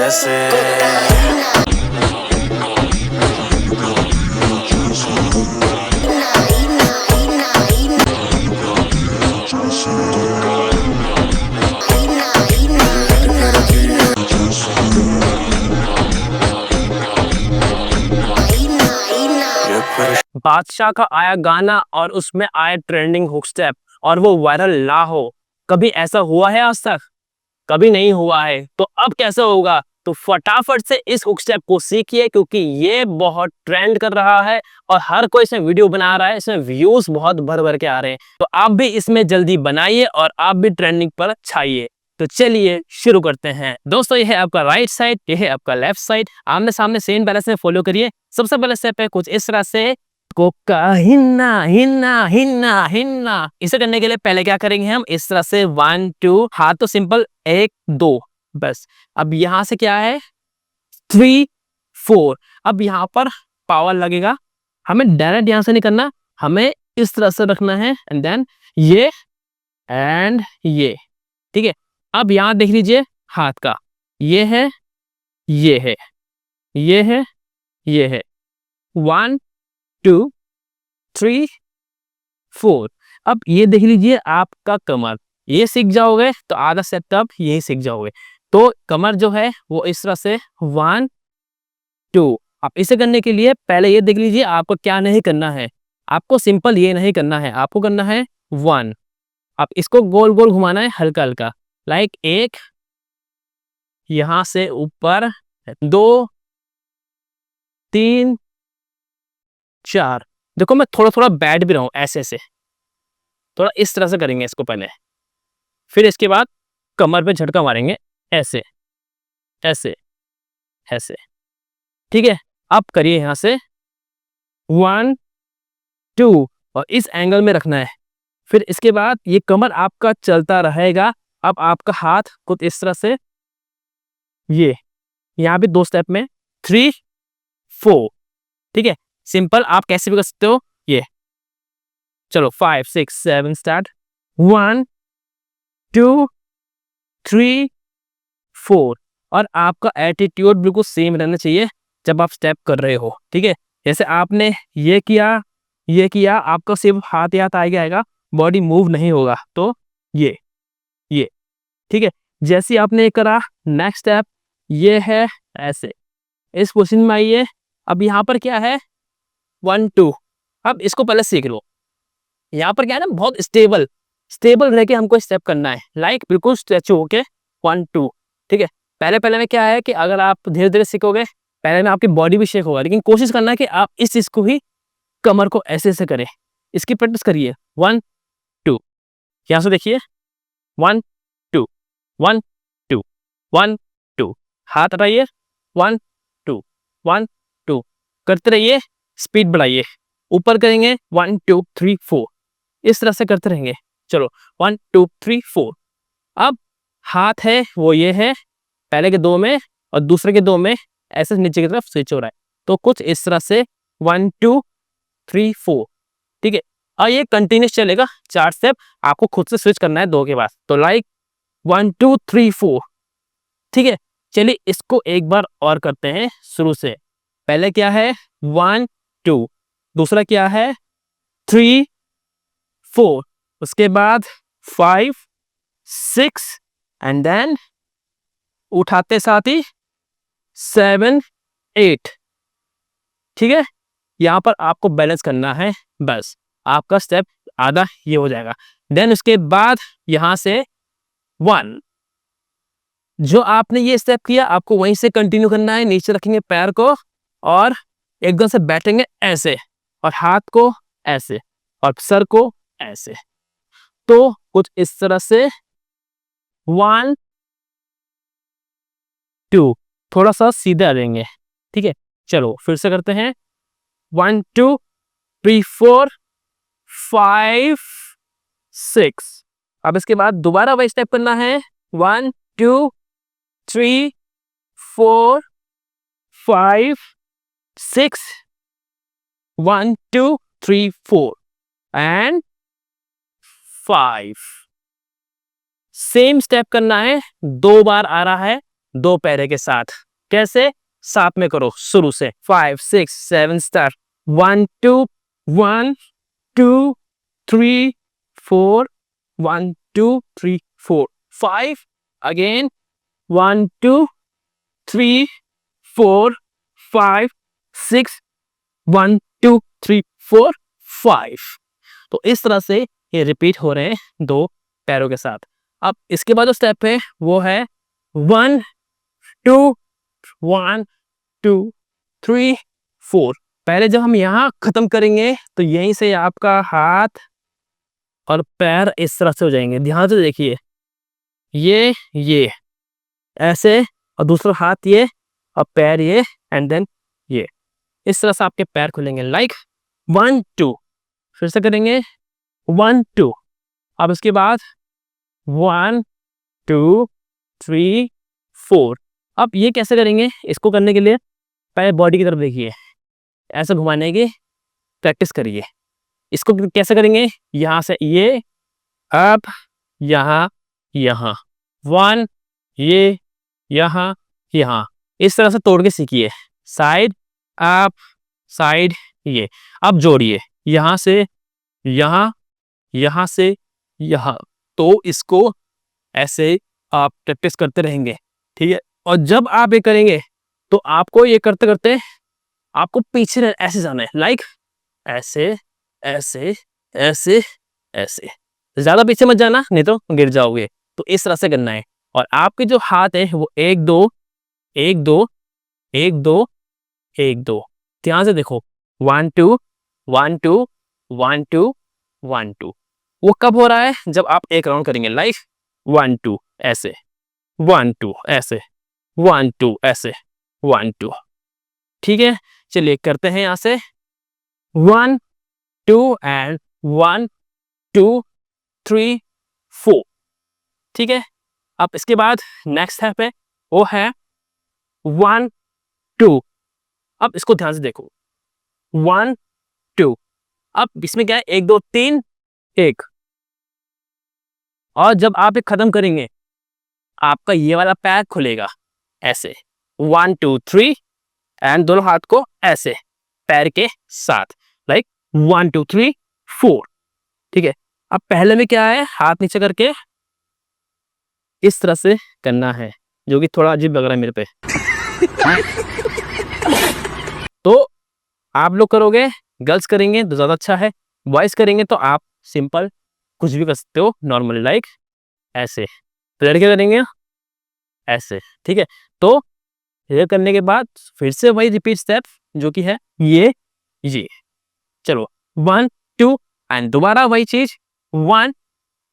ऐसे। बादशाह का आया गाना और उसमें आया ट्रेंडिंग हुक स्टेप और वो वायरल ना हो। कभी ऐसा हुआ है आज तक? कभी नहीं हुआ है। तो अब कैसे होगा? तो फटाफट से इस हुक स्टेप को सीखिए, क्योंकि ये बहुत ट्रेंड कर रहा है और हर कोई इसमें वीडियो बना रहा है। इसमें व्यूज बहुत भर भर के आ रहे हैं। तो आप भी इसमें जल्दी बनाइए और आप भी ट्रेंडिंग पर छाइए। तो चलिए शुरू करते हैं। दोस्तों, ये है आपका राइट साइड, ये है आपका लेफ्ट साइड। आमने सामने सेम बैलेंस में फॉलो करिए। सबसे पहले स्टेप है कुछ इस तरह से, कोका हिन्ना हिन्ना हिन्ना हिन्ना। इसे करने के लिए पहले क्या करेंगे हम? इस तरह से 1 2, हाथ तो सिंपल 1 2 बस। अब यहां से क्या है? 3 4। अब यहां पर पावर लगेगा। हमें डायरेक्ट यहां से नहीं करना, हमें इस तरह से रखना है एंड देन ये एंड ये। ठीक है। अब यहां देख लीजिए हाथ का, ये है, ये है, ये है, ये है। 1 2 3 4। अब ये देख लीजिए आपका कमर, ये सीख जाओगे तो आधा स्टेप तब यही सीख जाओगे। तो कमर जो है वो इस तरह से 1 2। अब इसे करने के लिए पहले ये देख लीजिए आपको क्या नहीं करना है। आपको सिंपल ये नहीं करना है, आपको करना है 1। अब इसको गोल गोल घुमाना है हल्का हल्का, लाइक 1, यहां से ऊपर 2 3 4। देखो मैं थोड़ा थोड़ा बैठ भी रहा हूं, ऐसे से थोड़ा इस तरह से करेंगे इसको पहले। फिर इसके बाद कमर पे झटका मारेंगे, ऐसे ऐसे ऐसे। ठीक है। अब करिए यहां से 1 2 और इस एंगल में रखना है। फिर इसके बाद ये कमर आपका चलता रहेगा। अब आपका हाथ कुछ इस तरह से, ये यहाँ भी 2 स्टेप में 3 4। ठीक है। सिंपल आप कैसे भी कर सकते हो ये। चलो 5 6 7 स्टार्ट। 1 2 3 4। और आपका एटीट्यूड बिल्कुल सेम रहना चाहिए जब आप स्टेप कर रहे हो। ठीक है। जैसे आपने ये किया, ये किया, आपका सिर्फ हाथ हाथ आएगा, बॉडी मूव नहीं होगा। तो ये। ठीक है। जैसे आपने ये करा, नेक्स्ट स्टेप ये है ऐसे, इस पोजीशन में आइए। अब यहाँ पर क्या है? 1 2। अब इसको पहले सीख लो। यहाँ पर क्या है ना, बहुत स्टेबल स्टेबल रह के हमको स्टेप करना है, लाइक बिल्कुल स्ट्रेच होके 1 2। ठीक है। पहले पहले में क्या है कि अगर आप धीरे धीरे सीखोगे, पहले में आपकी बॉडी भी शेक होगा, लेकिन कोशिश करना है कि आप इस चीज को ही, कमर को ऐसे ऐसे करें। इसकी प्रैक्टिस करिए। 1 2, यहाँ से देखिए 1 2 1 2 1 2। हाथ हटाइए 1 2 1 2। करते रहिए, स्पीड बढ़ाइए। ऊपर करेंगे 1 2 3 4, इस तरह से करते रहेंगे। चलो 1 2 3 4। अब हाथ है वो ये है, पहले के 2 में और दूसरे के 2 में ऐसे नीचे की तरफ स्विच हो रहा है। तो कुछ इस तरह से 1 2 3 4। ठीक है। और ये कंटिन्यूस चलेगा 4 स्टेप, आपको खुद से स्विच करना है 2 के बाद। तो लाइक 1 2 3 4। ठीक है। चलिए इसको एक बार और करते हैं शुरू से। पहले क्या है? 1 2। दूसरा क्या है? 3 4। उसके बाद 5 6 एंड देन उठाते साथ ही 7 8। ठीक है। यहां पर आपको बैलेंस करना है, बस आपका स्टेप आधा ये हो जाएगा। देन उसके बाद यहां से 1, जो आपने ये स्टेप किया आपको वहीं से कंटिन्यू करना है। नीचे रखेंगे पैर को और एकदम से बैठेंगे ऐसे, और हाथ को ऐसे और सर को ऐसे। तो कुछ इस तरह से 1 2, थोड़ा सा सीधा रहेंगे। ठीक है। चलो फिर से करते हैं। 1 2 3 4 5 6। अब इसके बाद दोबारा वही स्टेप करना है। 1 2 3 4 5 6 1 2 3 4 एंड 5। सेम स्टेप करना है, 2 बार आ रहा है। दो पैरे के साथ। कैसे? साथ में करो शुरू से। 5 6 7 स्टार्ट। 1 2 1 2 3 4 1 2 3 4 5 अगेन 1 2 3 4 5 6 1 2 3 4 5। तो इस तरह से ये रिपीट हो रहे हैं दो पैरों के साथ। अब इसके बाद जो स्टेप है वो है 1 2 1 2 3 4। पहले जब हम यहाँ खत्म करेंगे तो यहीं से आपका हाथ और पैर इस तरह से हो जाएंगे। ध्यान से देखिए, ये ऐसे, और दूसरा हाथ ये, और पैर ये, एंड देन ये। इस तरह से आपके पैर खुलेंगे। लाइक 1 2। फिर से करेंगे 1 2। अब इसके बाद 1 2 3 4। अब ये कैसे करेंगे? इसको करने के लिए पहले बॉडी की तरफ देखिए, ऐसे घुमाने की प्रैक्टिस करिए। इसको कैसे करेंगे? यहाँ से ये अप, यहाँ यहाँ 1, ये यहाँ यहाँ, इस तरह से तोड़ के सीखिए। साइड अप, साइड ये। अब जोड़िए यहाँ से यहाँ, यहाँ से यहाँ। तो इसको ऐसे आप प्रैक्टिस करते रहेंगे, ठीक है। और जब आप ये करेंगे तो आपको ये करते करते आपको पीछे ऐसे जाना है। लाइक ऐसे ऐसे ऐसे ऐसे। ज्यादा पीछे मत जाना, नहीं तो गिर जाओगे। तो इस तरह से करना है। और आपके जो हाथ है वो 1 2 1 2 1 2 1 2। ध्यान से देखो, 1 2 1 2 1 2 1 2। वो कब हो रहा है? जब आप एक राउंड करेंगे। लाइक 1 2 ऐसे, 1 2 ऐसे, 1 2 ऐसे, 1 2। ठीक है, चलिए करते हैं यहाँ से 1 2 एंड 1 2 3 4। ठीक है। अब इसके बाद नेक्स्ट स्टेप है वो है 1 2। अब इसको ध्यान से देखो, 1 2। अब इसमें क्या है? 1 2 3 1। और जब आप ये खत्म करेंगे आपका ये वाला पैर खुलेगा ऐसे, 1 2 3 एंड दोनों हाथ को ऐसे पैर के साथ। लाइक 1 2 3 4। ठीक है। अब पहले में क्या है? हाथ नीचे करके इस तरह से करना है, जो कि थोड़ा अजीब लग रहा है मेरे पे। तो आप लोग करोगे, गर्ल्स करेंगे तो ज्यादा अच्छा है। बॉयज करेंगे तो आप सिंपल कुछ भी कर सकते हो नॉर्मली, लाइक ऐसे। तो लड़के करेंगे ऐसे। ठीक है। तो ये करने के बाद फिर से वही रिपीट स्टेप जो कि है ये। चलो 1 2 एंड दोबारा वही चीज 1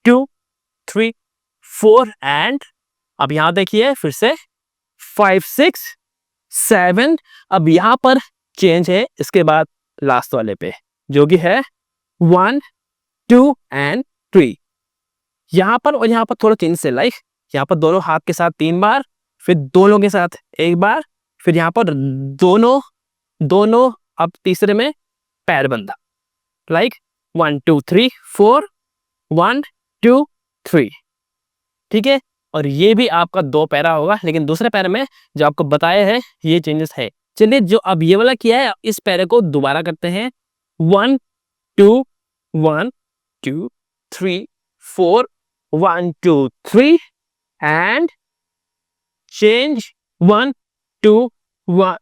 2 3 4 एंड अब यहां देखिए फिर से 5 6 7। अब यहां पर चेंज है इसके बाद लास्ट वाले पे, जो कि है 1 2 एंड 3। यहां पर और यहां पर थोड़ा चेंज है। लाइक यहां पर दोनों हाथ के साथ 3 बार, फिर दोनों के साथ 1 बार, फिर यहां पर दोनों दोनों अब तीसरे में पैर बंधा। लाइक 1 2 3 4 1 2 3। ठीक है। और ये भी आपका 2 पैरा होगा, लेकिन दूसरे पैर में जो आपको बताया है ये चेंजेस है। चलिए, जो अब ये वाला किया है इस पैरे को दोबारा करते हैं। 1 2 1 2 3 4 1 2 3 एंड चेंज 1 2 1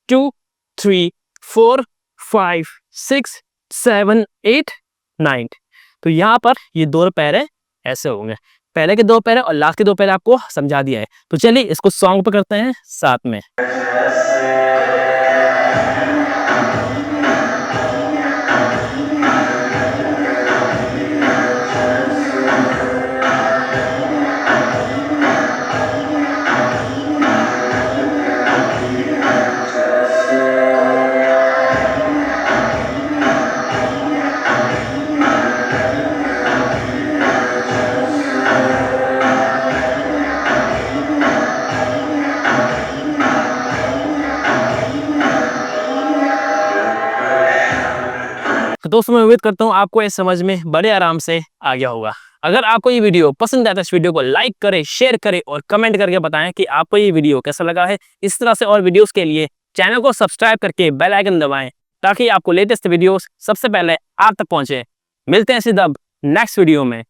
2 3 4 5 6 7 8 9। तो यहाँ पर ये 2 पैर है ऐसे होंगे। पहले के 2 पैर और लास्ट के 2 पैर आपको समझा दिया है। तो चलिए इसको सॉन्ग पे करते हैं साथ में। तो दोस्तों मैं उम्मीद करता हूँ आपको ये समझ में बड़े आराम से आ गया होगा। अगर आपको ये वीडियो पसंद आया तो इस वीडियो को लाइक करें, शेयर करें और कमेंट करके बताएं कि आपको ये वीडियो कैसा लगा है। इस तरह से और वीडियोस के लिए चैनल को सब्सक्राइब करके बेल आइकन दबाएं ताकि आपको लेटेस्ट वीडियोस सबसे पहले आप तक पहुंचे। मिलते हैं सीधा नेक्स्ट वीडियो में।